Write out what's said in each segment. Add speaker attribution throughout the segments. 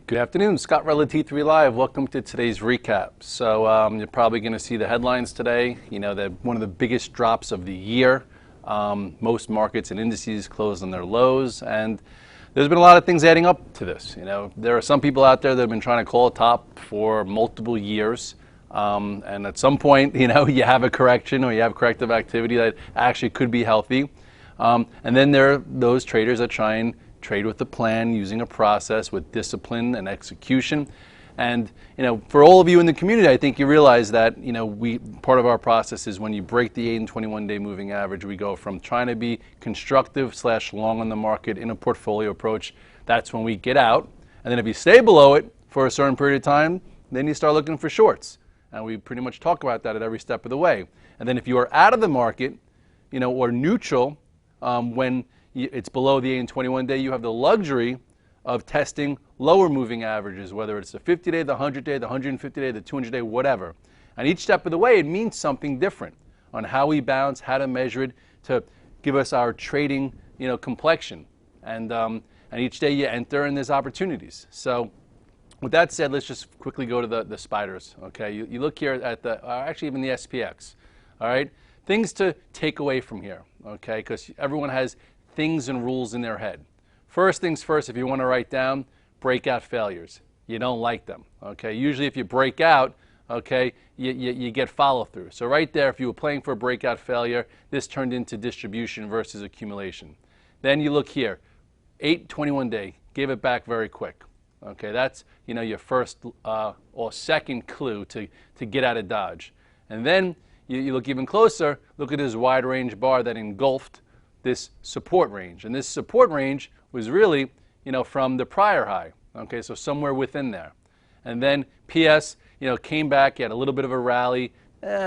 Speaker 1: Good afternoon, Scott Redler, T3 Live. Welcome to today's recap. So you're probably going to see the headlines today. You know, that one of the biggest drops of the year. Most markets and indices closed on their lows, and there's been a lot of things adding up to this. You know, there are some people out there that have been trying to call a top for multiple years, and at some point, you know, you have a correction or you have corrective activity that actually could be healthy. And then there are those traders that try and trade with a plan, using a process with discipline and execution. And, you know, for all of you in the community, I think you realize that, you know, part of our process is when you break the 8 and 21-day moving average, we go from trying to be constructive / long on the market in a portfolio approach. That's when we get out. And then if you stay below it for a certain period of time, then you start looking for shorts. And we pretty much talk about that at every step of the way. And then if you are out of the market, you know, or neutral, when it's below the 8 and 21-day, you have the luxury of testing lower moving averages, whether it's the 50-day, the 100-day, the 150-day, the 200-day, whatever. And each step of the way, it means something different on how we bounce, how to measure it, to give us our trading, you know, complexion. And each day you enter, and there's opportunities. So with that said, let's just quickly go to the spiders. Okay, you look here at actually even the SPX. All right, things to take away from here. Okay, because everyone has things and rules in their head. First things first, if you want to write down breakout failures, you don't like them. Okay, usually if you break out, okay, you get follow through. So right there, if you were playing for a breakout failure, this turned into distribution versus accumulation. Then you look here, 8/21-day, gave it back very quick. Okay, that's, you know, your first or second clue to get out of Dodge. And then you look even closer, look at this wide range bar that engulfed this support range. And this support range was really, you know, from the prior high. Okay, so somewhere within there. And then PS, you know, came back, had a little bit of a rally,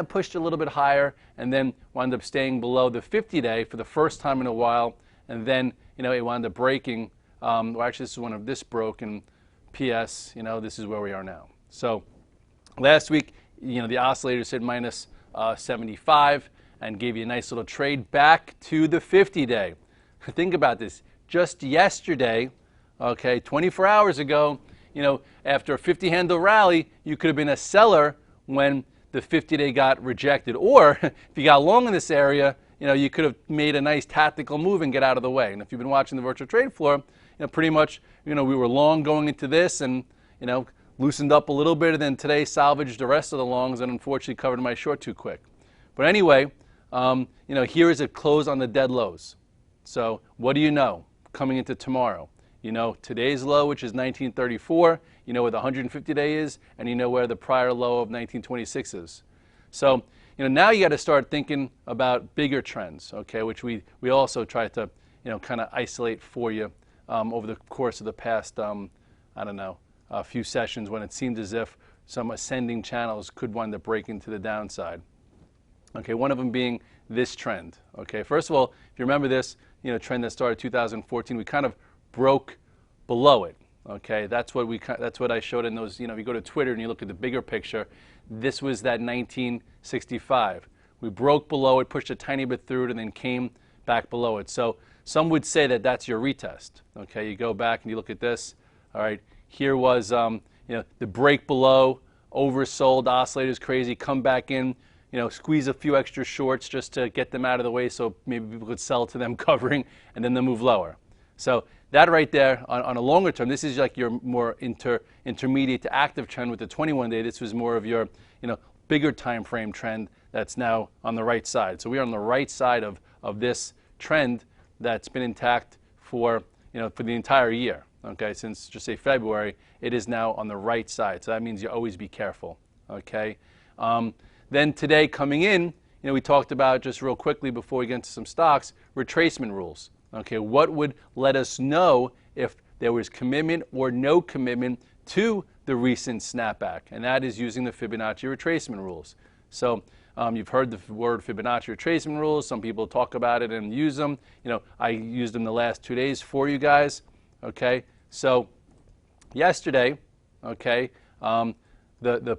Speaker 1: pushed a little bit higher, and then wound up staying below the 50-day for the first time in a while. And then, you know, it wound up breaking. Well, actually, this is one of this broke, and PS, you know, this is where we are now. So last week, you know, the oscillators hit minus 75 and gave you a nice little trade back to the 50-day. Think about this. Just yesterday, okay, 24 hours ago, you know, after a 50-handle rally, you could have been a seller when the 50-day got rejected. Or if you got long in this area, you know, you could have made a nice tactical move and get out of the way. And if you've been watching the virtual trade floor, you know, pretty much, you know, we were long going into this and, you know, loosened up a little bit, and then today salvaged the rest of the longs and unfortunately covered my short too quick. But anyway, you know, here is a close on the dead lows. So what do you know coming into tomorrow? You know today's low, which is 1934. You know where the 150-day is, and you know where the prior low of 1926 is. So, you know, now you got to start thinking about bigger trends, okay, which we also try to, you know, kind of isolate for you over the course of the past, I don't know, a few sessions when it seemed as if some ascending channels could wind up breaking to the downside. Okay, one of them being this trend. Okay, first of all, if you remember this, you know, trend that started 2014, we kind of broke below it. Okay, that's what I showed in those. You know, if you go to Twitter and you look at the bigger picture, this was that 1965. We broke below it, pushed a tiny bit through it, and then came back below it. So some would say that that's your retest. Okay, you go back and you look at this. All right, here was you know, the break below, oversold, oscillators crazy, come back in. You know, squeeze a few extra shorts just to get them out of the way so maybe people could sell to them covering, and then they'll move lower. So that right there, on a longer term, this is like your more intermediate to active trend with the 21-day. This was more of your, you know, bigger time frame trend that's now on the right side. So we are on the right side of this trend that's been intact for, you know, for the entire year. Okay, since just say February, it is now on the right side. So that means you always be careful. Okay. Then today coming in, you know, we talked about, just real quickly before we get into some stocks, retracement rules. Okay, what would let us know if there was commitment or no commitment to the recent snapback? And that is using the Fibonacci retracement rules. So you've heard the word Fibonacci retracement rules. Some people talk about it and use them. You know, I used them the last 2 days for you guys. Okay, so yesterday, okay, the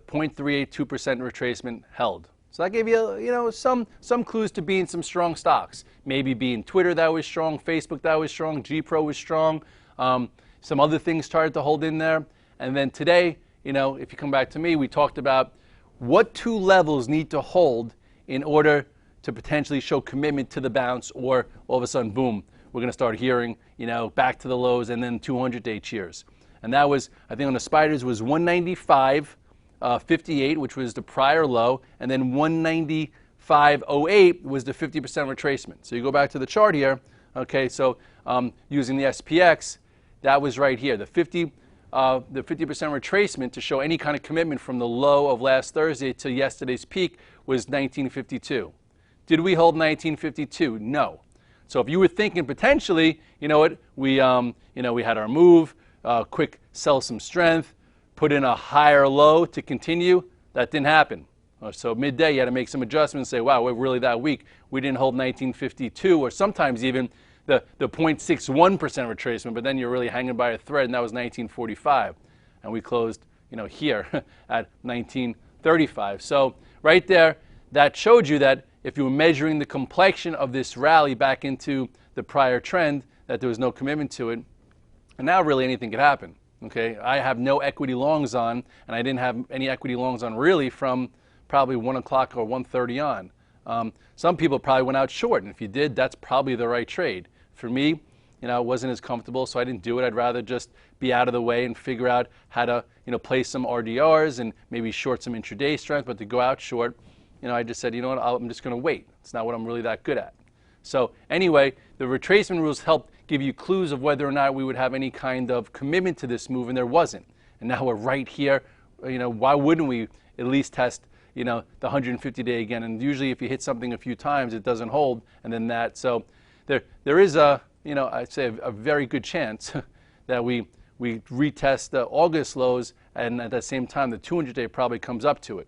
Speaker 1: 0.382% retracement held. So that gave you, you know, some clues to being some strong stocks. Maybe being Twitter that was strong, Facebook that was strong, G-Pro was strong. Some other things started to hold in there. And then today, if you come back to me, we talked about what two levels need to hold in order to potentially show commitment to the bounce, or all of a sudden, boom, we're going to start hearing, back to the lows and then 200-day cheers. And that was, I think on the spiders was 195.58, which was the prior low, and then 195.08 was the 50% retracement. So you go back to the chart here, okay, so using the SPX, that was right here, the 50% retracement to show any kind of commitment from the low of last Thursday to yesterday's peak was 1952. Did we hold 1952? No. So if you were thinking potentially, we had our move, quick sell some strength, put in a higher low to continue, that didn't happen. So midday you had to make some adjustments, say, wow, we're really that weak. We didn't hold 1952, or sometimes even the 0.61% retracement, but then you're really hanging by a thread, and that was 1945. And we closed, here at 1935. So right there, that showed you that if you were measuring the complexion of this rally back into the prior trend, that there was no commitment to it. And now really anything could happen. Okay, I have no equity longs on, and I didn't have any equity longs on really from probably 1 o'clock or 1:30 on. Some people probably went out short, and if you did, that's probably the right trade. For me, it wasn't as comfortable, so I didn't do it. I'd rather just be out of the way and figure out how to, play some RDRs and maybe short some intraday strength, but to go out short, I just said, I'm just going to wait. It's not what I'm really that good at. So anyway, the retracement rules helped give you clues of whether or not we would have any kind of commitment to this move, and there wasn't. And now we're right here. Why wouldn't we at least test, the 150-day again? And usually if you hit something a few times, it doesn't hold, and then that. So there is I'd say a very good chance that we retest the August lows, and at the same time, the 200-day probably comes up to it.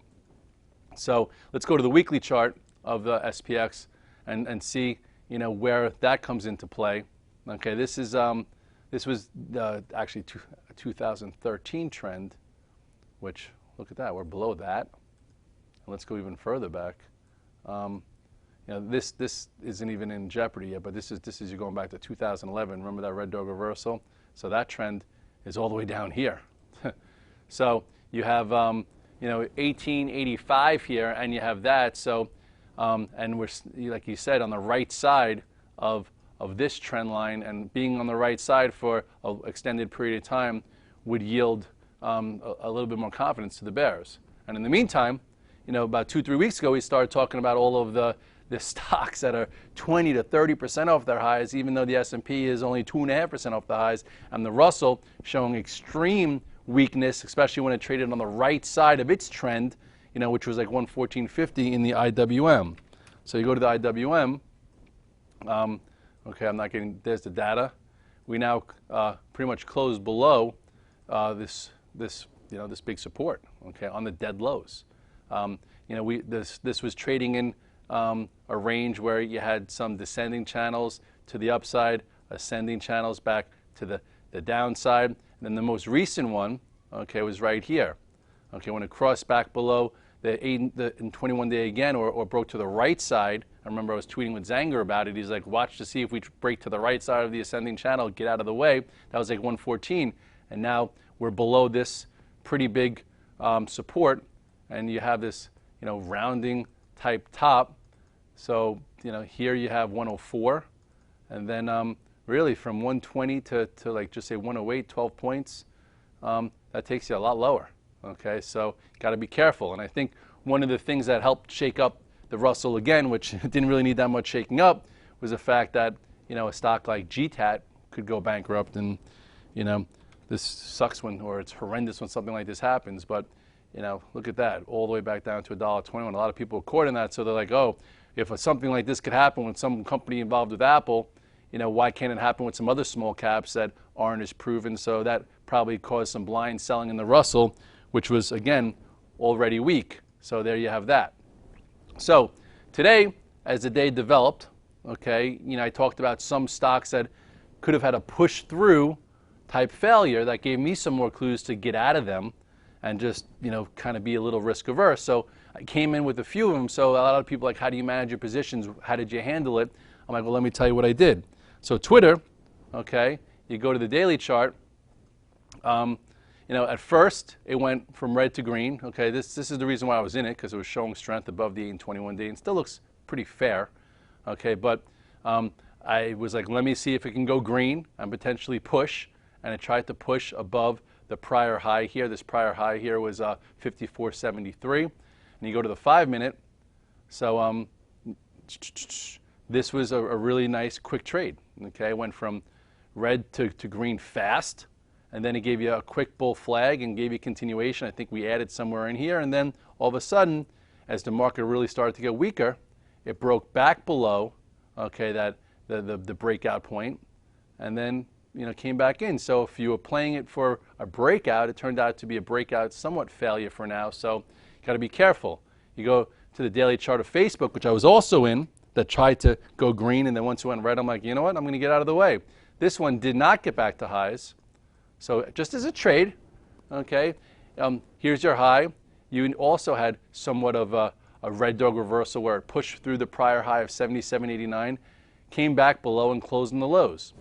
Speaker 1: So let's go to the weekly chart of the SPX and see, where that comes into play. Okay, this was actually a 2013 trend, which, look at that, we're below that. And let's go even further back. This isn't even in jeopardy yet, but this is you're going back to 2011. Remember that red dog reversal? So that trend is all the way down here. So you have 1885 here, and you have that. So and we're, like you said, on the right side of this trend line, and being on the right side for an extended period of time would yield a little bit more confidence to the bears. And in the meantime, about 2-3 weeks ago, we started talking about all of the stocks that are 20 to 30% off their highs, even though the S&P is only 2.5% off the highs, and the Russell showing extreme weakness, especially when it traded on the right side of its trend, which was like 114.50 in the IWM. So you go to the IWM. Okay, I'm not getting. There's the data. We now pretty much closed below this big support. Okay, on the dead lows. This was trading in a range where you had some descending channels to the upside, ascending channels back to the downside. And then the most recent one, okay, was right here. Okay, when it crossed back below the 21-day again, or broke to the right side. I remember I was tweeting with Zanger about it. He's like, watch to see if we break to the right side of the ascending channel, get out of the way. That was like 114, and now we're below this pretty big support, and you have this, rounding type top. So, here you have 104, and then really from 120 to like just say 108, 12 points, that takes you a lot lower. Okay, so got to be careful. And I think one of the things that helped shake up the Russell again, which didn't really need that much shaking up, was the fact that, a stock like GTAT could go bankrupt. And, this sucks or it's horrendous when something like this happens. But, look at that, all the way back down to $1.21. A lot of people are caught in that, so they're like, oh, if something like this could happen with some company involved with Apple, why can't it happen with some other small caps that aren't as proven? So that probably caused some blind selling in the Russell, which was, again, already weak. So there you have that. So today, as the day developed, okay, I talked about some stocks that could have had a push-through type failure that gave me some more clues to get out of them and just, kind of be a little risk-averse. So I came in with a few of them. So a lot of people are like, how do you manage your positions? How did you handle it? I'm like, well, let me tell you what I did. So Twitter, okay, you go to the daily chart. At first it went from red to green. Okay, this is the reason why I was in it, because it was showing strength above the 8 and 21 day and still looks pretty fair. Okay, but I was like, let me see if it can go green and potentially push, and it tried to push above the prior high here. This prior high here was 54.73, and you go to the 5-minute. So this was a really nice quick trade. Okay, it went from red to green fast, and then it gave you a quick bull flag and gave you continuation. I think we added somewhere in here, and then all of a sudden, as the market really started to get weaker, it broke back below, okay, that the breakout point, and then came back in. So if you were playing it for a breakout, it turned out to be a breakout somewhat failure for now. So you got to be careful. You go to the daily chart of Facebook, which I was also in, that tried to go green, and then once it went red, I'm like, you know what, I'm going to get out of the way. This one did not get back to highs. So just as a trade, okay, here's your high. You also had somewhat of a red dog reversal where it pushed through the prior high of 77.89, came back below and closed in the lows.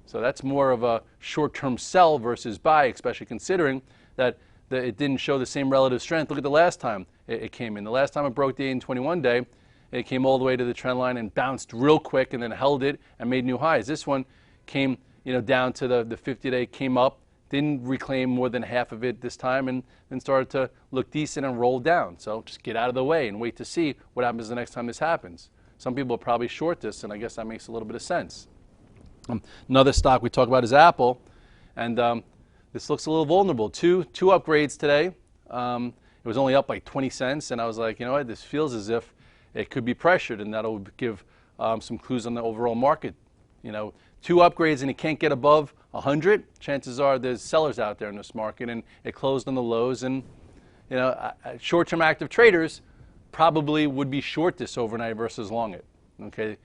Speaker 1: So that's more of a short-term sell versus buy, especially considering that it didn't show the same relative strength. Look at the last time it came in. The last time it broke the 8 and 21 day, it came all the way to the trend line and bounced real quick and then held it and made new highs. This one came down to the 50-day, came up, didn't reclaim more than half of it this time, and then started to look decent and roll down. So just get out of the way and wait to see what happens the next time this happens. Some people will probably short this, and I guess that makes a little bit of sense. Another stock we talk about is Apple, and this looks a little vulnerable. Two upgrades today. It was only up like 20 cents, and I was like, you know what, this feels as if it could be pressured, and that'll give some clues on the overall market. 2 upgrades and it can't get above 100, chances are there's sellers out there in this market, and it closed on the lows. And short-term active traders probably would be short this overnight versus long it. Okay,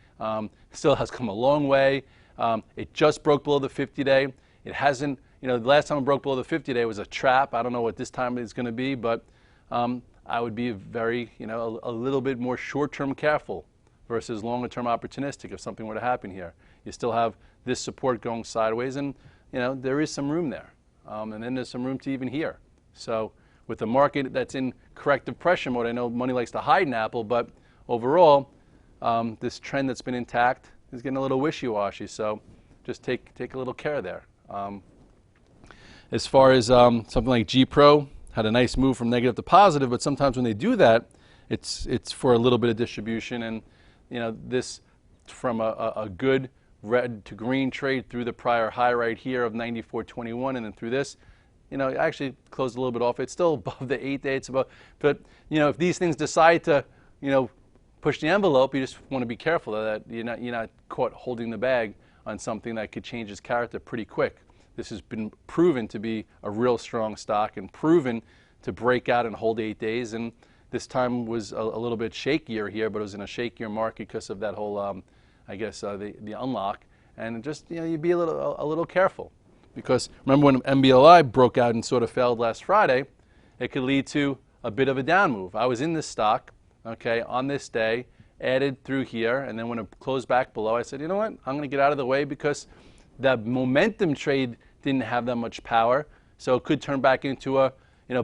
Speaker 1: still has come a long way. It just broke below the 50-day. It hasn't. The last time it broke below the 50-day was a trap. I don't know what this time is going to be, but I would be very, a little bit more short-term careful versus longer-term opportunistic if something were to happen here. You still have this support going sideways, and there is some room there, and then there's some room to even here. So with the market that's in corrective pressure mode, I know money likes to hide in Apple, but overall, this trend that's been intact is getting a little wishy-washy. So just take a little care there. As far as something like G Pro, had a nice move from negative to positive, but sometimes when they do that, it's for a little bit of distribution, and this from a good red to green trade through the prior high right here of 94.21, and then through this, it actually closed a little bit off. It's still above the 8-day. It's above, but if these things decide to push the envelope, you just want to be careful that you're not caught holding the bag on something that could change its character pretty quick. This has been proven to be a real strong stock and proven to break out and hold 8 days. And this time was a little bit shakier here, but it was in a shakier market because of that whole, the unlock. And just you be a little careful, because remember when MBLI broke out and sort of failed last Friday, it could lead to a bit of a down move. I was in this stock, okay, on this day, added through here, and then when it closed back below, I said, you know what, I'm going to get out of the way because that momentum trade didn't have that much power, so it could turn back into a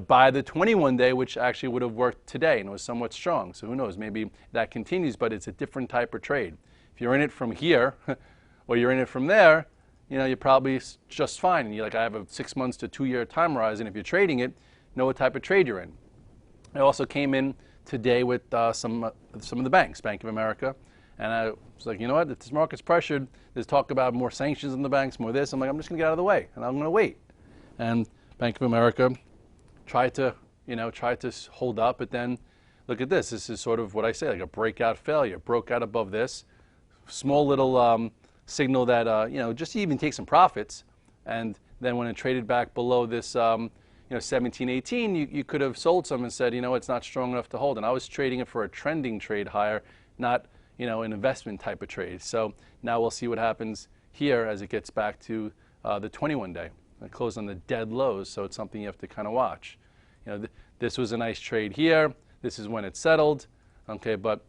Speaker 1: buy the 21 day, which actually would have worked today and was somewhat strong. So who knows, maybe that continues, but it's a different type of trade. If you're in it from here or you're in it from there, you're probably just fine. And you're like, I have a 6 months to 2 year time horizon. If you're trading it, know what type of trade you're in. I also came in today with some of the banks, Bank of America, and I was like, you know what, if this market's pressured, there's talk about more sanctions in the banks, more this. I'm like, I'm just going to get out of the way, and I'm going to wait. And Bank of America tried to hold up, but then look at this. This is sort of what I say, like a breakout failure. Broke out above this small little signal that just even take some profits, and then when it traded back below this 17, 18, you could have sold some and said, it's not strong enough to hold. And I was trading it for a trending trade higher, not an investment type of trade. So now we'll see what happens here as it gets back to the 21 day. It closed on the dead lows, so it's something you have to kind of watch. This was a nice trade here. This is when it settled. Okay, but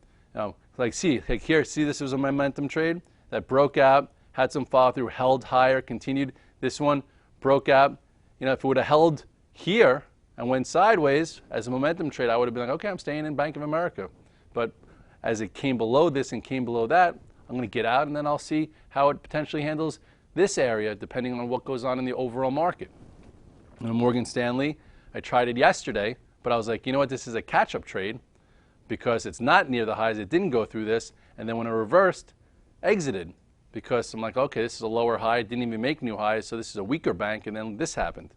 Speaker 1: here, see, this was a momentum trade that broke out, had some follow through, held higher, continued. This one broke out, if it would have held here and went sideways as a momentum trade, I would have been like, okay, I'm staying in Bank of America. But as it came below this and came below that, I'm going to get out, and then I'll see how it potentially handles this area depending on what goes on in the overall market. Morgan Stanley, I tried it yesterday, but I was like, you know what, this is a catch-up trade because it's not near the highs. It didn't go through this, and then when it reversed, exited because I'm like, okay, this is a lower high. It didn't even make new highs, so this is a weaker bank, and then this happened.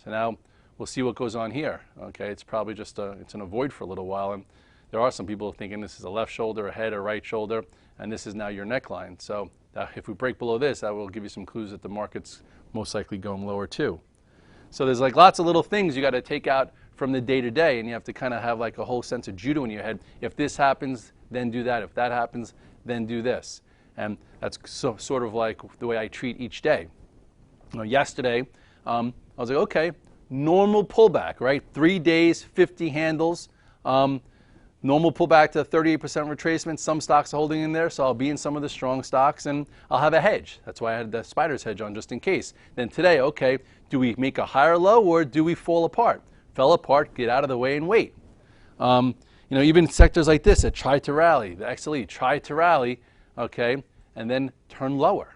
Speaker 1: So now we'll see what goes on here. Okay, it's probably just it's an avoid for a little while, and there are some people thinking this is a left shoulder, a head, or right shoulder, and this is now your neckline. So if we break below this, that will give you some clues that the market's most likely going lower too. So there's like lots of little things you got to take out from the day to day, and you have to kind of have like a whole sense of judo in your head. If this happens, then do that. If that happens, then do this. And that's sort of like the way I treat each day. Yesterday, I was like, okay, normal pullback, right? 3 days, 50 handles. Normal pullback to 38% retracement. Some stocks are holding in there, so I'll be in some of the strong stocks, and I'll have a hedge. That's why I had the spider's hedge on just in case. Then today, okay, do we make a higher low or do we fall apart? Fell apart, get out of the way and wait. Even sectors like this that tried to rally, the XLE tried to rally, okay, and then turn lower.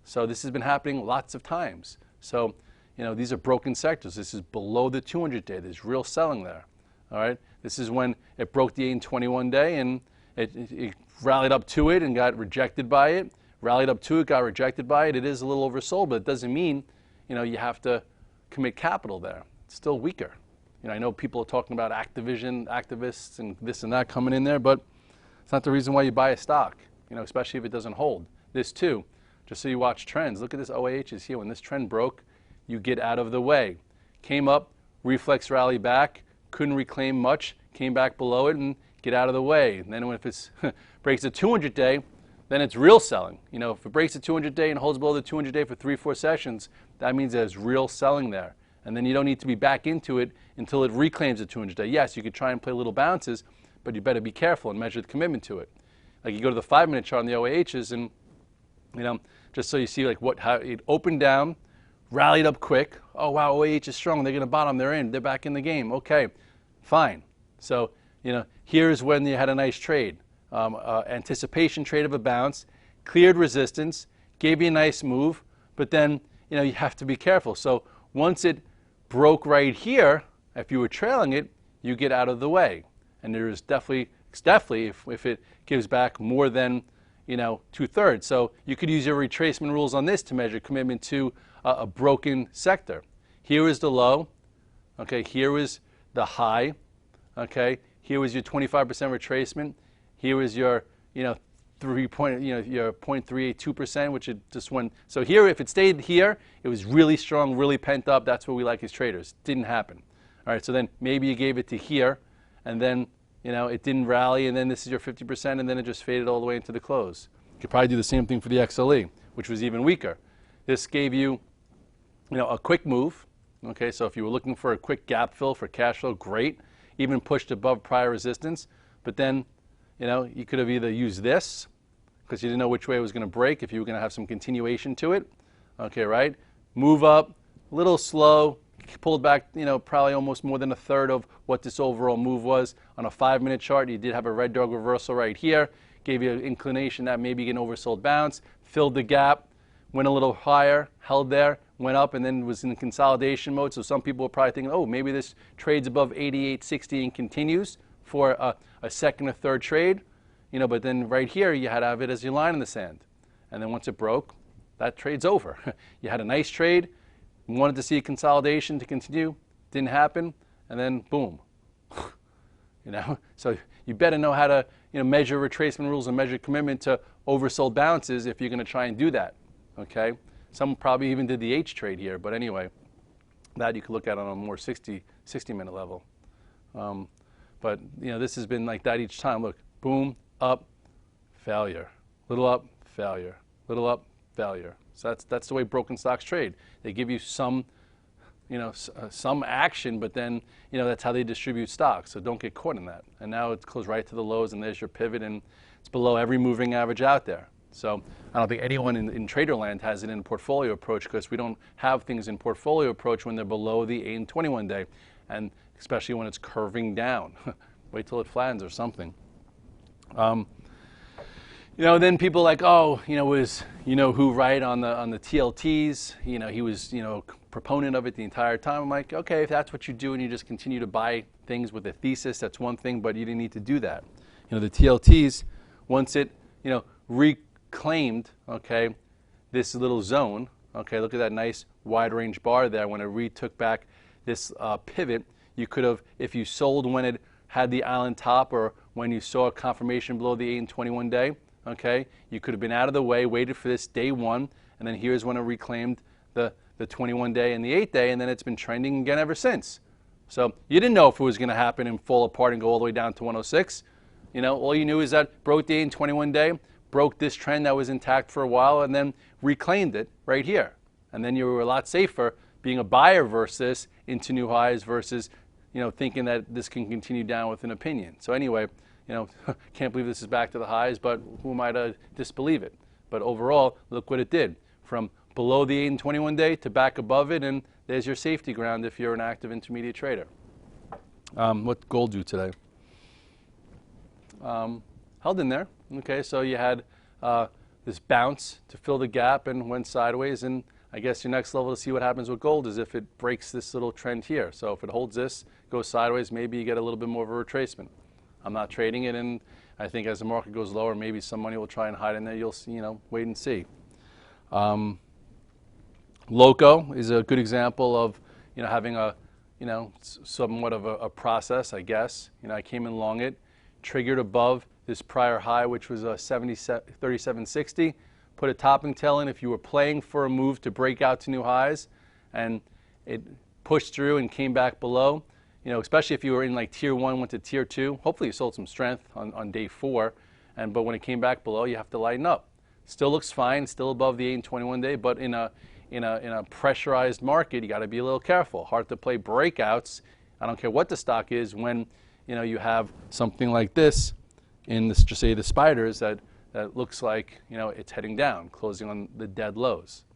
Speaker 1: So this has been happening lots of times. So, these are broken sectors. This is below the 200-day. There's real selling there. All right. This is when it broke the 8-21 day and it rallied up to it and got rejected by it. Rallied up to it, got rejected by it. It is a little oversold, but it doesn't mean, you have to commit capital there. It's still weaker. I know people are talking about activists and this and that coming in there, but it's not the reason why you buy a stock, especially if it doesn't hold. This too, just so you watch trends. Look at this OAHs here. When this trend broke, you get out of the way. Came up, reflex rally back, couldn't reclaim much, came back below it and get out of the way. And then if it breaks the 200-day, then it's real selling. If it breaks the 200-day and holds below the 200-day for 3-4 sessions, that means there's real selling there. And then you don't need to be back into it until it reclaims the 200-day. Yes, you could try and play little bounces, but you better be careful and measure the commitment to it. Like you go to the 5-minute chart on the OAHs and, just so you see like how it opened down, rallied up quick. Oh, wow, OAH is strong. They're going to bottom. They're in. They're back in the game. Okay, fine. So, here's when you had a nice trade. Anticipation trade of a bounce, cleared resistance, gave you a nice move, but then, you have to be careful. So once it broke right here, if you were trailing it, you get out of the way. And there is definitely if it gives back more than, 2/3. So you could use your retracement rules on this to measure commitment to a broken sector. Here is the low. Okay, here is the high. Okay, here was your 25% retracement. Here was your, your 0.382%, which it just went. So here, if it stayed here, it was really strong, really pent up. That's what we like as traders. Didn't happen. All right, so then maybe you gave it to here, and then it didn't rally, and then this is your 50%, and then it just faded all the way into the close. You could probably do the same thing for the XLE, which was even weaker. This gave you, a quick move. Okay, so if you were looking for a quick gap fill for cash flow, great. Even pushed above prior resistance, but then, you could have either used this because you didn't know which way it was going to break, if you were going to have some continuation to it. Okay, right? Move up, a little slow, pulled back, probably almost more than 1/3 of what this overall move was. On a 5-minute chart, you did have a red dog reversal right here, gave you an inclination that maybe you get an oversold bounce, filled the gap, went a little higher, held there, went up, and then was in consolidation mode. So some people were probably thinking, oh, maybe this trades above 88.60 and continues for a second or third trade. But then right here, you had to have it as your line in the sand. And then once it broke, that trade's over. You had a nice trade, wanted to see a consolidation to continue, didn't happen, and then boom. So you better know how to measure retracement rules and measure commitment to oversold bounces if you're going to try and do that. Okay, some probably even did the H trade here, but anyway, that you could look at on a more 60-minute level. But this has been like that each time. Look, boom, up, failure, little up, failure, little up, failure. So that's the way broken stocks trade. They give you some, some action, but then that's how they distribute stocks. So don't get caught in that. And now it's close right to the lows, and there's your pivot, and it's below every moving average out there. So I don't think anyone in Traderland has it in portfolio approach, because we don't have things in portfolio approach when they're below the 8 and 21 day, and especially when it's curving down. Wait till it flattens or something. Then people like, oh, was who right on the TLTs? He was proponent of it the entire time. I'm like, okay, if that's what you do and you just continue to buy things with a thesis, that's one thing, but you didn't need to do that. The TLTs, once it reclaimed, okay, this little zone, okay, look at that nice wide range bar there. When it retook back this pivot, you could have, if you sold when it had the island top or when you saw a confirmation below the 8 and 21 day, okay, you could have been out of the way, waited for this day one, and then here's when it reclaimed the 21 day and the 8 day, and then it's been trending again ever since. So you didn't know if it was going to happen and fall apart and go all the way down to 106. All you knew is that broke the 8 and 21 day, broke this trend that was intact for a while, and then reclaimed it right here. And then you were a lot safer being a buyer versus into new highs versus thinking that this can continue down with an opinion. So anyway, can't believe this is back to the highs, but who am I to disbelieve it? But overall, look what it did. From below the 8 and 21 day to back above it, and there's your safety ground if you're an active intermediate trader. What gold do today? Held in there. Okay, so you had this bounce to fill the gap and went sideways, and I guess your next level to see what happens with gold is if it breaks this little trend here. So if it holds this, goes sideways, maybe you get a little bit more of a retracement. I'm not trading it, and I think as the market goes lower, maybe some money will try and hide in there. You'll see, wait and see. Loco is a good example of having a somewhat of a process, I guess. I came in long it, triggered above this prior high, which was a 37.60. Put a topping tail in if you were playing for a move to break out to new highs, and it pushed through and came back below. Especially if you were in like tier 1, went to tier 2. Hopefully you sold some strength on day 4, but when it came back below, you have to lighten up. Still looks fine, still above the 8 and 21 day, but in a pressurized market, you got to be a little careful. Hard to play breakouts. I don't care what the stock is when you have something like this in this, just say the spiders that looks like it's heading down, closing on the dead lows.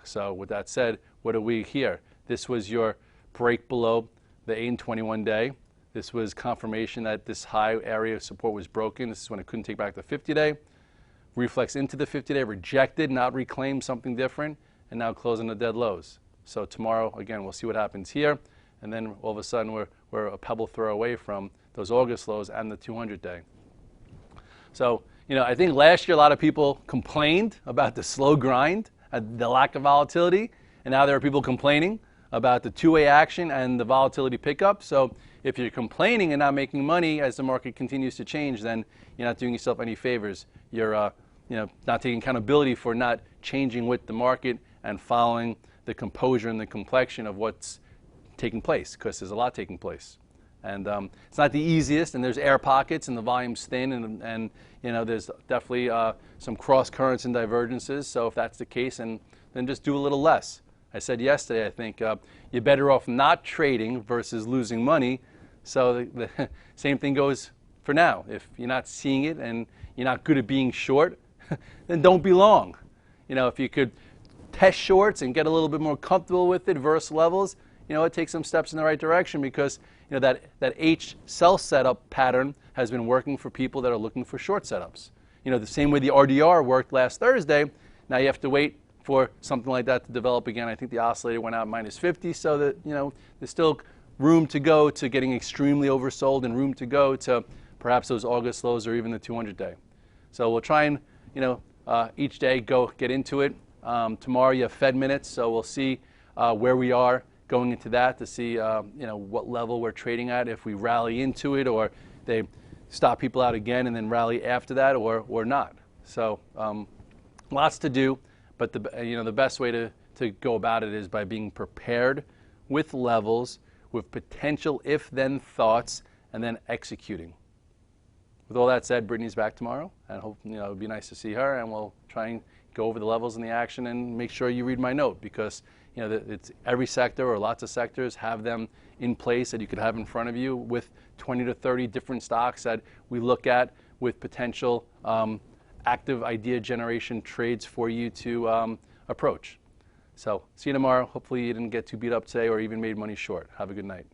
Speaker 1: So with that said, what do we here? This was your break below the 8 and 21 day. This was confirmation that this high area of support was broken. This is when it couldn't take back the 50-day. Reflex into the 50-day, rejected, not reclaimed, something different, and now closing the dead lows. So tomorrow, again, we'll see what happens here, and then all of a sudden we're a pebble throw away from those August lows and the 200-day. So, I think last year a lot of people complained about the slow grind, the lack of volatility, and now there are people complaining about the two-way action and the volatility pickup. So if you're complaining and not making money as the market continues to change, then you're not doing yourself any favors. You're not taking accountability for not changing with the market and following the composure and the complexion of what's taking place, because there's a lot taking place. And it's not the easiest, and there's air pockets, and the volume's thin, and there's definitely some cross currents and divergences. So if that's the case, then just do a little less. I said yesterday, I think you're better off not trading versus losing money. So the same thing goes for now. If you're not seeing it and you're not good at being short, then don't be long. If you could test shorts and get a little bit more comfortable with it versus levels, take some steps in the right direction, because that H sell setup pattern has been working for people that are looking for short setups. The same way the RDR worked last Thursday. Now you have to wait for something like that to develop again. I think the oscillator went out minus 50, so that there's still room to go to getting extremely oversold and room to go to perhaps those August lows or even the 200-day. So we'll try and each day go get into it. Tomorrow you have Fed minutes, so we'll see where we are going into that to see what level we're trading at, if we rally into it or they stop people out again and then rally after that, or not. So lots to do. But the best way to go about it is by being prepared with levels, with potential if-then thoughts, and then executing. With all that said, Brittany's back tomorrow, and hope it would be nice to see her, and we'll try and go over the levels and the action, and make sure you read my note, because it's every sector or lots of sectors have them in place that you could have in front of you with 20 to 30 different stocks that we look at with potential active idea generation trades for you to approach. So see you tomorrow. Hopefully you didn't get too beat up today or even made money short. Have a good night.